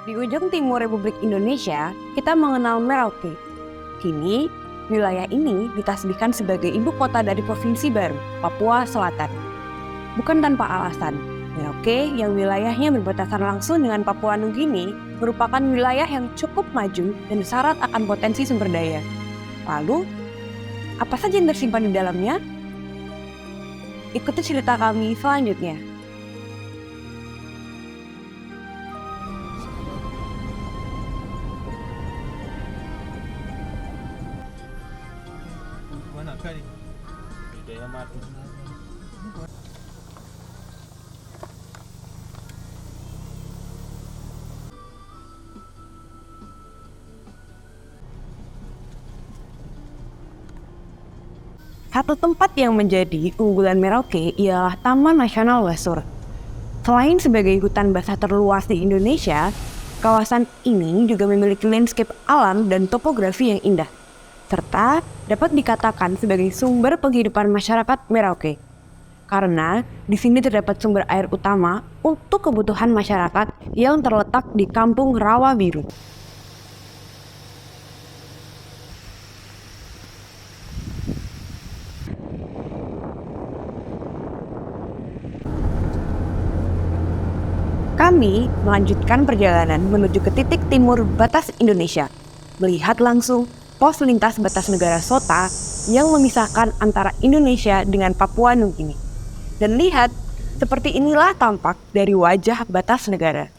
Di ujung timur Republik Indonesia, kita mengenal Merauke. Kini, wilayah ini ditasbihkan sebagai ibu kota dari Provinsi baru, Papua Selatan. Bukan tanpa alasan, Merauke yang wilayahnya berbatasan langsung dengan Papua Nugini merupakan wilayah yang cukup maju dan syarat akan potensi sumber daya. Lalu, apa saja yang tersimpan di dalamnya? Ikuti cerita kami selanjutnya. Satu tempat yang menjadi unggulan Merauke ialah Taman Nasional Wasur. Selain sebagai hutan basah terluas di Indonesia, kawasan ini juga memiliki landscape alam dan topografi yang indah, serta dapat dikatakan sebagai sumber penghidupan masyarakat Merauke. Karena di sini terdapat sumber air utama untuk kebutuhan masyarakat yang terletak di Kampung Rawa Biru. Kami melanjutkan perjalanan menuju ke titik timur batas Indonesia, melihat langsung pos lintas batas negara Sota yang memisahkan antara Indonesia dengan Papua Nugini. Dan lihat, seperti inilah tampak dari wajah batas negara.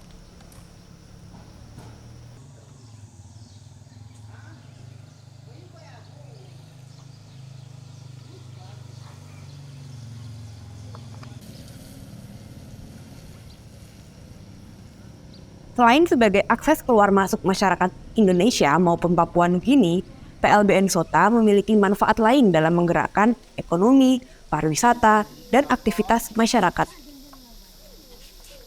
Selain sebagai akses keluar masuk masyarakat Indonesia maupun Papua Nugini, PLBN Sota memiliki manfaat lain dalam menggerakkan ekonomi, pariwisata, dan aktivitas masyarakat.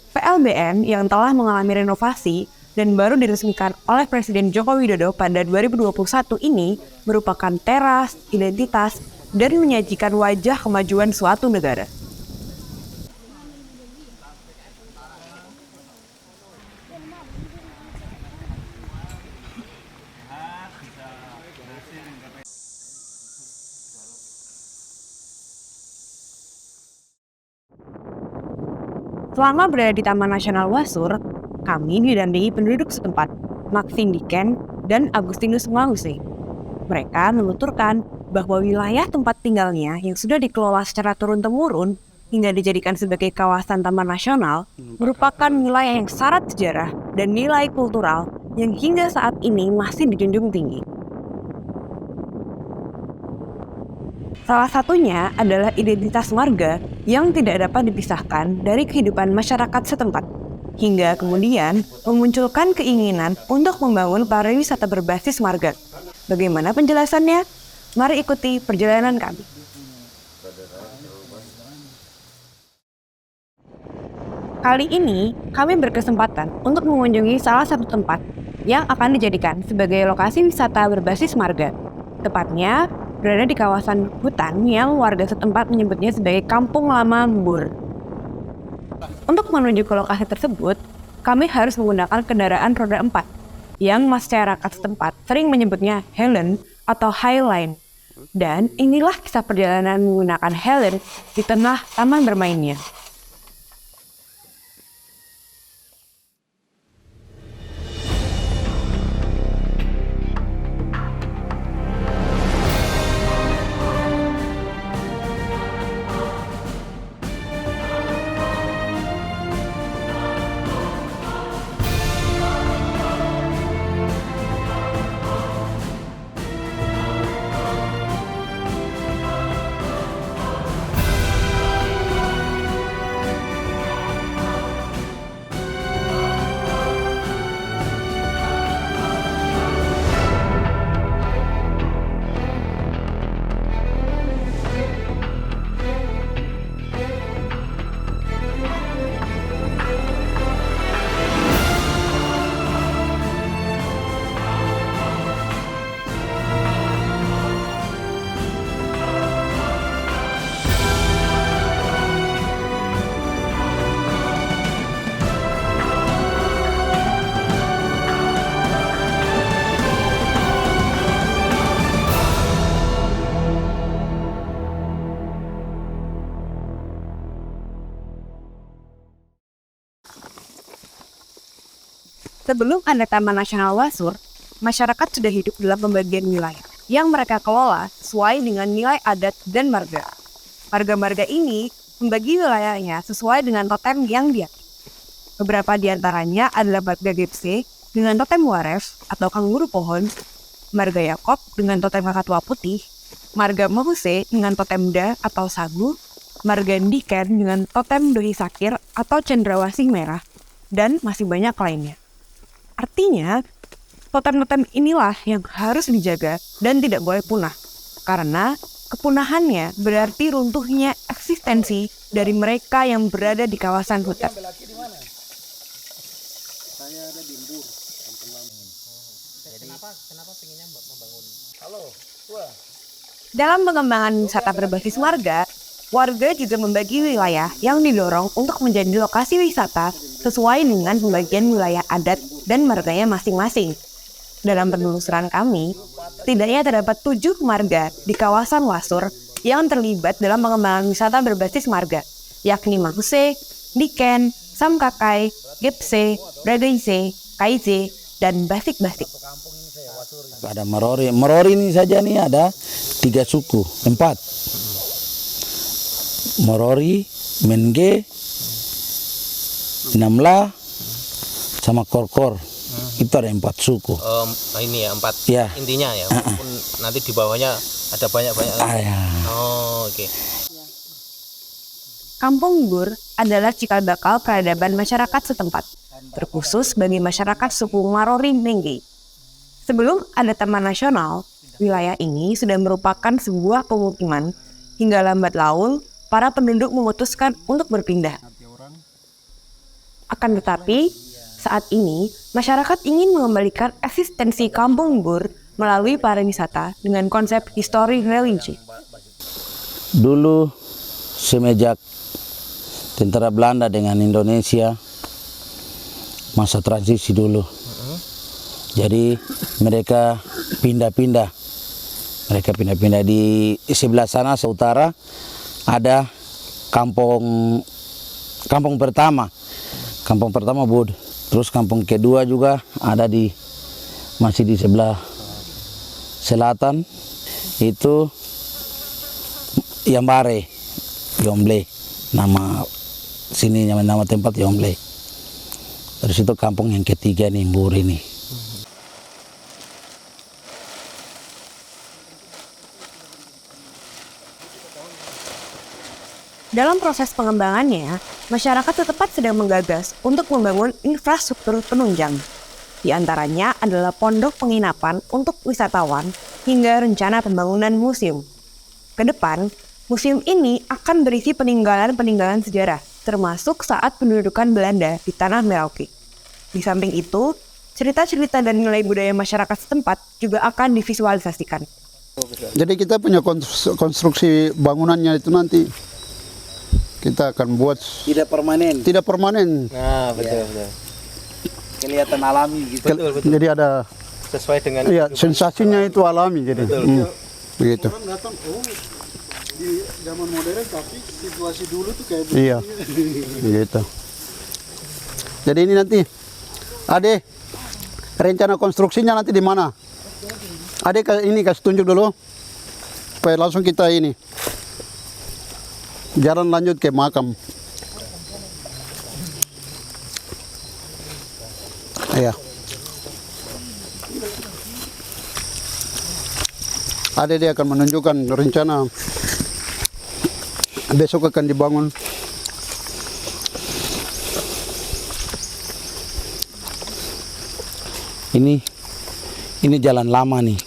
PLBN yang telah mengalami renovasi dan baru diresmikan oleh Presiden Joko Widodo pada 2021 ini merupakan teras, identitas, dan menyajikan wajah kemajuan suatu negara. Selama berada di Taman Nasional Wasur, kami didampingi penduduk setempat, Maxine Diken dan Agustinus Mause. Mereka menuturkan bahwa wilayah tempat tinggalnya yang sudah dikelola secara turun-temurun hingga dijadikan sebagai kawasan taman nasional merupakan wilayah yang syarat sejarah dan nilai kultural yang hingga saat ini masih dijunjung tinggi. Salah satunya adalah identitas warga yang tidak dapat dipisahkan dari kehidupan masyarakat setempat, hingga kemudian memunculkan keinginan untuk membangun pariwisata berbasis marga. Bagaimana penjelasannya? Mari ikuti perjalanan kami. Kali ini, kami berkesempatan untuk mengunjungi salah satu tempat yang akan dijadikan sebagai lokasi wisata berbasis marga. Tepatnya, berada di kawasan hutan yang warga setempat menyebutnya sebagai Kampung Lama Mbur. Untuk menuju ke lokasi tersebut, kami harus menggunakan kendaraan roda 4 yang masyarakat setempat sering menyebutnya Helen atau Highline. Dan inilah kisah perjalanan menggunakan Helen di tengah taman bermainnya. Sebelum ada Taman Nasional Wasur, masyarakat sudah hidup dalam pembagian wilayah yang mereka kelola sesuai dengan nilai adat dan marga. Marga-marga ini membagi wilayahnya sesuai dengan totem yang dia. Beberapa di antaranya adalah marga Gepse dengan totem Waref atau kanguru pohon, marga Yakob dengan totem Kakatua putih, marga Mahuse dengan totem Da atau sagu, marga Ndiken dengan totem Dohi Sakir atau cendrawasih merah, dan masih banyak lainnya. Artinya, totem-totem inilah yang harus dijaga dan tidak boleh punah, karena kepunahannya berarti runtuhnya eksistensi dari mereka yang berada di kawasan hutan. Dalam pengembangan wisata berbasis warga juga membagi wilayah yang didorong untuk menjadi lokasi wisata sesuai dengan pembagian wilayah adat dan marganya masing-masing. Dalam penelusuran kami, setidaknya terdapat 7 marga di kawasan Wasur yang terlibat dalam pengembangan wisata berbasis marga, yakni Mahuse, Ndiken, Samkakai, Gepse, Bragaise, Kaize, dan Basik-Basik. Ada Merori. Merori ini saja nih ada 3 suku, 4. Merori, Menge, Namla, sama Korkor. Itu ada 4 suku. Ini ya 4 ya. Intinya ya. Walaupun nanti di bawahnya ada banyak-banyak. Ya. Oh, oke. Kampung Gur adalah cikal bakal peradaban masyarakat setempat, terkhusus bagi masyarakat suku Marori Menge. Sebelum ada Taman Nasional, wilayah ini sudah merupakan sebuah pemukiman. Hingga lambat laun, para penduduk memutuskan untuk berpindah. Akan tetapi, saat ini, masyarakat ingin mengembalikan eksistensi Kampung Gur melalui pariwisata dengan konsep histori religi. Dulu, semenjak tentara Belanda dengan Indonesia, masa transisi dulu. Jadi mereka pindah-pindah. Di sebelah sana, seutara, ada kampung pertama. Kampung pertama Bud. Terus kampung kedua juga ada masih di sebelah selatan. Itu Yambare, Yomble. Nama tempat Yomble. Terus itu kampung yang ketiga nih, Bur ini. Dalam proses pengembangannya, masyarakat setempat sedang menggagas untuk membangun infrastruktur penunjang. Di antaranya adalah pondok penginapan untuk wisatawan hingga rencana pembangunan museum. Kedepan, museum ini akan berisi peninggalan-peninggalan sejarah, termasuk saat pendudukan Belanda di Tanah Merauke. Di samping itu, cerita-cerita dan nilai budaya masyarakat setempat juga akan divisualisasikan. Jadi kita punya konstruksi bangunannya itu nanti kita akan buat Tidak permanen. Nah, betul. Kelihatan alami gitu. Betul. Jadi ada Sesuai dengan sensasinya itu alami jadi. Begitu. Orang datang, di zaman modern tapi situasi dulu tuh kayak begini. Iya. Begitu. Jadi ini nanti Ade rencana konstruksinya nanti di mana? Ade ini kasih tunjuk dulu supaya langsung kita ini jalan lanjut ke makam. Iya. Ada dia akan menunjukkan rencana besok akan dibangun. Ini jalan lama nih.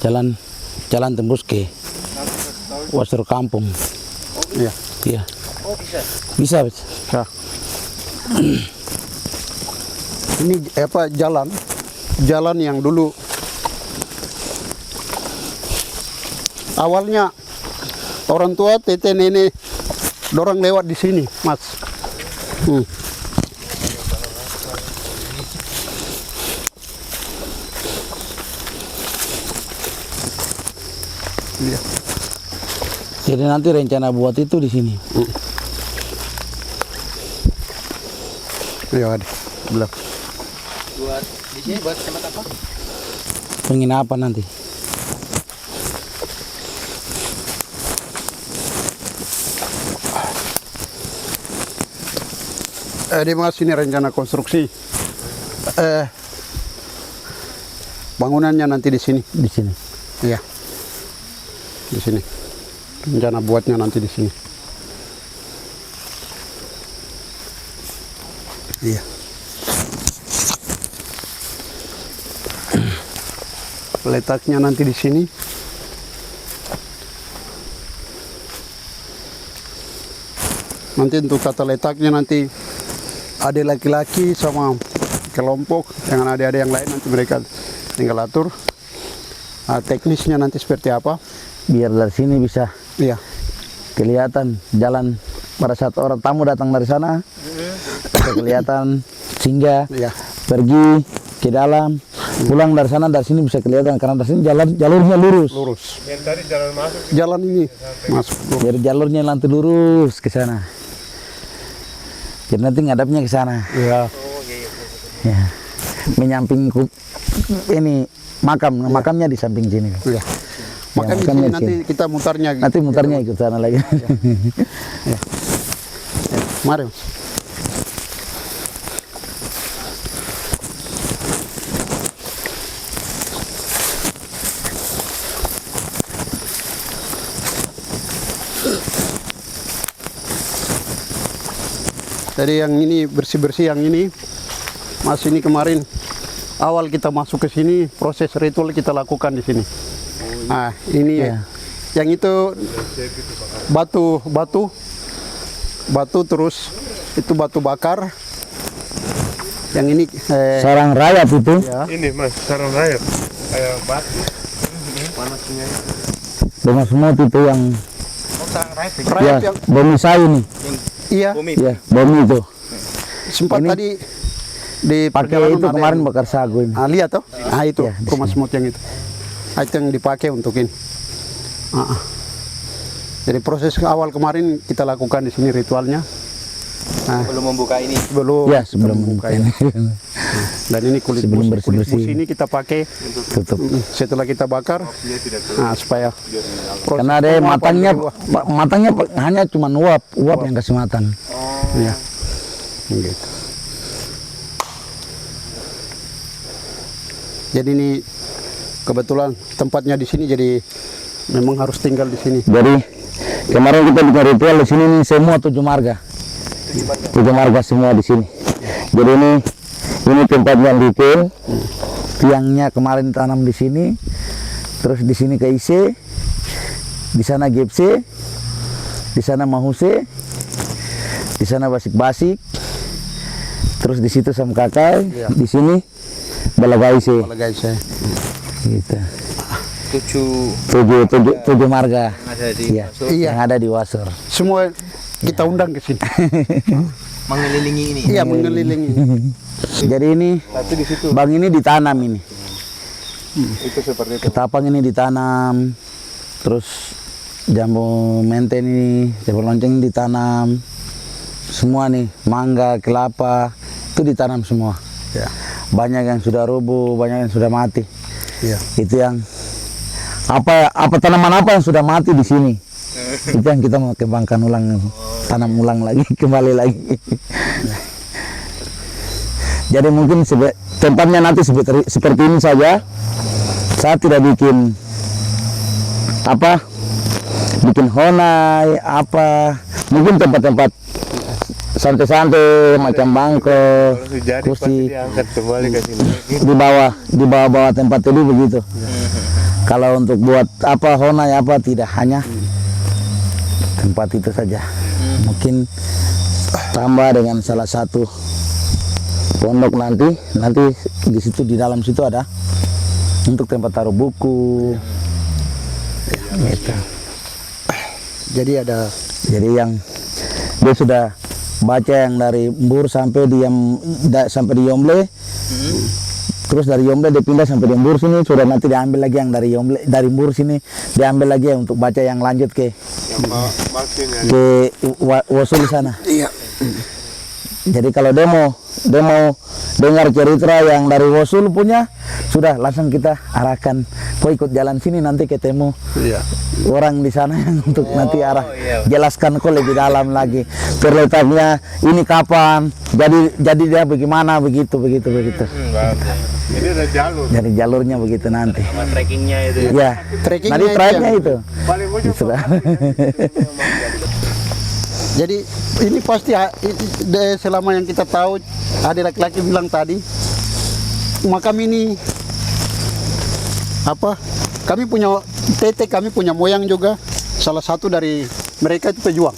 Jalan tembus ke Wasur Kampung. Iya. Iya. Bisa. Ya. Ini jalan yang dulu awalnya orang tua tete nenek dorang lewat di sini, Mas. Iya. Jadi nanti rencana buat itu di sini. Iya, Ade. Belum. Buat di sini buat tempat apa? Penginapan nanti. Di Mas ini rencana konstruksi. Bangunannya nanti di sini. Di sini. Iya. Di sini. Rencana buatnya nanti di sini. Iya. Letaknya nanti di sini. Nanti untuk tata letaknya nanti ada laki-laki sama kelompok dengan adik-adik yang lain, nanti mereka tinggal atur. Teknisnya nanti seperti apa? Biar dari sini bisa Iya. kelihatan jalan pada saat orang tamu datang dari sana. Bisa kelihatan sehingga Iya. pergi ke dalam, pulang dari sana, dari sini bisa kelihatan karena dari sini jalurnya lurus. Lurus. Jalan ini masuk. Lurus. Jadi jalurnya nanti lurus ke sana. Jadi nanti ngadapnya ke sana. Iya. Ya. Menyamping ini makamnya di samping sini. Iya. Maka di makamnya sini di nanti sini. kita mutarnya. Nanti mutarnya ikut sana lagi. Mari. Mas. Jadi yang ini bersih-bersih, yang ini Mas, ini kemarin awal kita masuk ke sini proses ritual kita lakukan di sini. Nah, ini Ya. yang itu batu terus itu batu bakar. Yang ini Sarang rayap itu. ya, Ini Mas, sarang rayap. Kayak batu. Panasnya. Dengan semut itu yang rayap ya, yang bumi sayu nih. iya Bumi. Ya, bumi itu. sempat Ini tadi di Pakai perjalanan itu ada kemarin yang- bakar sagu ini. lihat toh, itu Ya, di rumah semut yang itu. Itu yang dipakai untuk ini. Jadi proses awal kemarin kita lakukan di sini ritualnya. Nah, Belum membuka ini. belum Ya, sebelum buka membuka ya. ini. Dan ini kulit Sebelum bus, kulit bersih-bersih. bus ini kita pakai Tutup. setelah kita bakar. Nah, supaya proses Karena ada penguapan matangnya, kedua. matangnya hanya cuma uap yang kasih matang. Iya. Gitu. Jadi ini kebetulan tempatnya di sini, jadi memang harus tinggal di sini. Jadi kemarin kita bikin ritual di sini nih, semua 7 marga. 7 marga semua di sini. Jadi ini tempat yang detail. Tiangnya kemarin tanam di sini. Terus di sini KIC, di sana GPC, di sana Mahuse, di sana Basik-Basik. Terus di situ Sam Kakai, di sini Balagaise. Kalau guys ya. Gitu. 7 Tujuh marga. ada di Iya, Iya. yang ada di Wasor. Semua kita undang ke sini. mengelilingi ini. Iya, mengelilingi. Jadi ini bang ini ditanam ini. Itu seperti itu. Ketapang ini ditanam. Terus jambu mente ini, jambu lonceng ini ditanam. Semua nih, mangga, kelapa itu ditanam semua. Ya. Banyak yang sudah rubuh, banyak yang sudah mati. Iya. Itu yang apa tanaman apa yang sudah mati di sini. Itu yang kita mau kembangkan ulang, tanam ulang lagi, kembali lagi. Jadi mungkin tempatnya nanti seperti ini saja. Saya tidak bikin bikin honai mungkin tempat-tempat santai-santai macam bangko, Jadi kursi pasti diangkat kembali ke sini. di bawah tempat itu begitu. Kalau untuk buat honai tidak, hanya tempat itu saja. Mungkin tambah dengan salah satu pondok nanti di situ, di dalam situ ada untuk tempat taruh buku. Gitu. Jadi ada Jadi yang dia sudah baca yang dari Mbur sampai sampai di Yomble. Terus dari Yomble dia pindah sampai di Mbur sini, sudah nanti diambil lagi yang dari Yomble, dari Mbur sini diambil lagi untuk baca yang lanjut ke Maksudnya Wasul sana. iya. Jadi kalau dia mau dengar cerita yang dari Wosul punya, sudah langsung kita arahkan, kau ikut jalan sini nanti ketemu orang di sana yang untuk nanti jelaskan kau lebih dalam lagi terletaknya ini kapan, jadi dia bagaimana begitu. Ini ada jalur. Jadi jalurnya begitu nanti. Sama trekkingnya itu ya. Ya, Trekkingnya nanti itu tracknya itu. Paling ujung Sudah. Jadi ini pasti selama yang kita tahu, ada laki-laki bilang tadi, makam ini apa? Kami punya tete, kami punya moyang juga. Salah satu dari mereka itu pejuang.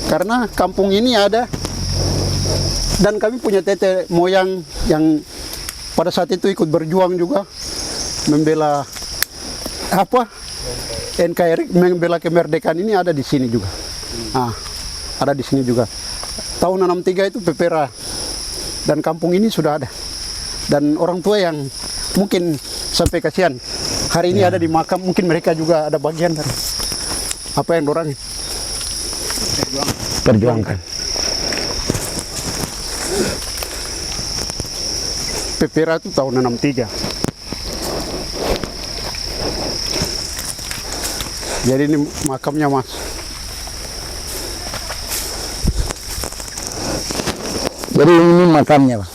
Karena kampung ini ada dan kami punya tete moyang yang pada saat itu ikut berjuang juga membela apa? NKRI, membela kemerdekaan ini ada di sini juga. Ada di sini juga. Tahun 63 itu Pepera dan kampung ini sudah ada. Dan orang tua yang mungkin sampai kasihan hari ini ada di makam, mungkin mereka juga ada bagian dari apa yang orang Perjuangkan. Pepera itu tahun 63. Jadi ini makamnya Mas. Jadi ini makamnya, Pak.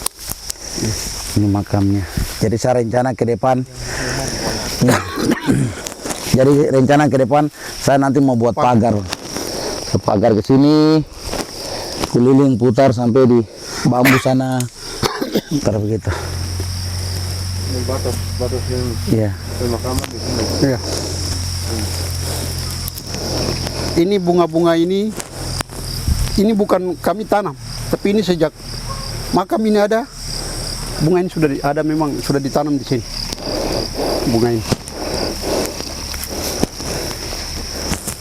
Ini makamnya. Jadi saya rencana ke depan. Jadi rencana ke depan saya nanti mau buat pagar. Pagar ke sini, keliling putar sampai di bambu sana. Ntar begitu. batas yang Iya. pemakaman di sini. Iya. Ini bunga-bunga ini bukan kami tanam, tapi ini sejak makam ini ada, bunga ini sudah ada, memang sudah ditanam di sini. Bunga ini.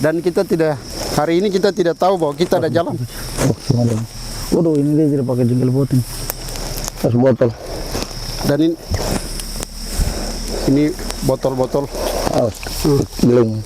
Dan kita hari ini kita tidak tahu bahwa kita ada jalan. Oh, gimana? Waduh, ini dia tidak pakai jengkel botin. Tas botol. Dan ini botol-botol. Oh, belum.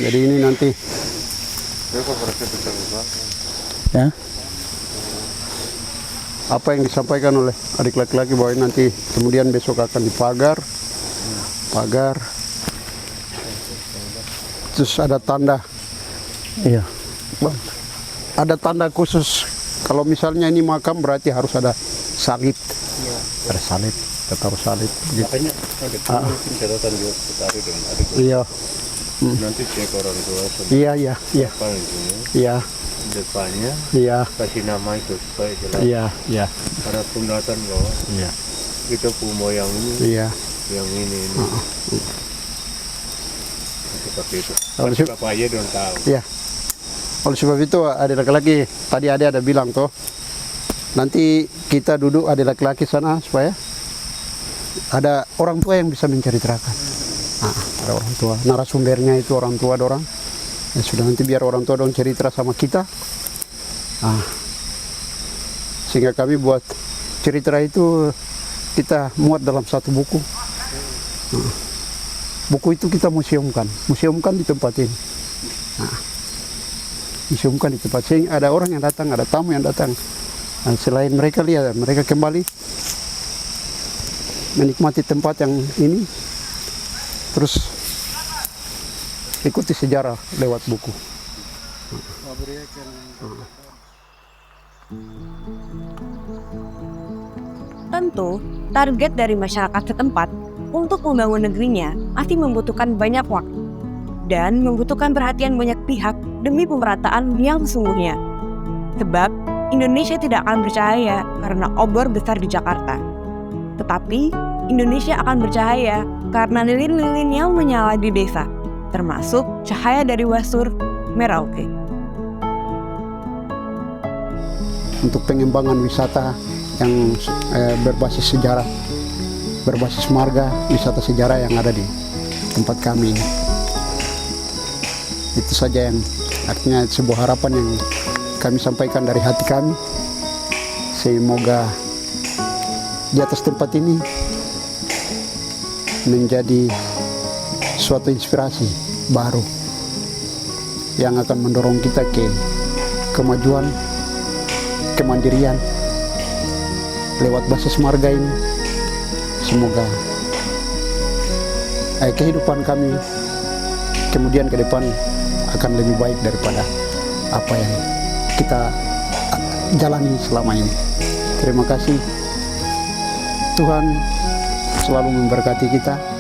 Jadi ini nanti Ya. apa yang disampaikan oleh adik laki-laki bahwa ini nanti kemudian besok akan dipagar, terus ada tanda, Iya. ada tanda khusus. Kalau misalnya ini makam berarti harus ada salib, ada salib, kita harus salib. Gitu. Makanya ada mungkin catatan juga tertarik dengan adik. Iya, Nanti cek orang tua semua iya, paling ini iya, depannya iya, kasih nama itu supaya jelas. iya, Ada tundatan bahwa iya, kita moyang ini iya. yang ini. Seperti itu. Oleh sebab- Bapak aja don't tahu. Iya. Oleh sebab itu ada laki-laki, tadi ada bilang toh, nanti kita duduk ada laki-laki sana supaya ada orang tua yang bisa menceritakan. Ada orang tua, narasumbernya itu orang tua dorang. Ya sudah, nanti biar orang tua dong cerita sama kita. Sehingga kami buat cerita itu kita muat dalam satu buku. Buku itu kita museumkan di tempat ini. Museumkan di tempat sini, ada orang yang datang, ada tamu yang datang. Dan selain mereka lihat, mereka kembali menikmati tempat yang ini, terus ikuti sejarah lewat buku. Tentu, target dari masyarakat setempat untuk membangun negerinya masih membutuhkan banyak waktu dan membutuhkan perhatian banyak pihak demi pemerataan yang sesungguhnya. Sebab, Indonesia tidak akan bercahaya karena obor besar di Jakarta. Tetapi, Indonesia akan bercahaya karena lilin-lilin yang menyala di desa, termasuk cahaya dari Wasur Merauke. Untuk pengembangan wisata yang berbasis sejarah, berbasis marga, wisata sejarah yang ada di tempat kami ini. Itu saja yang artinya sebuah harapan yang kami sampaikan dari hati kami. Semoga di atas tempat ini menjadi suatu inspirasi baru yang akan mendorong kita ke kemajuan, kemandirian lewat basis marga ini. Semoga kehidupan kami kemudian ke depan akan lebih baik daripada apa yang kita jalani selama ini. Terima kasih. Tuhan selalu memberkati kita.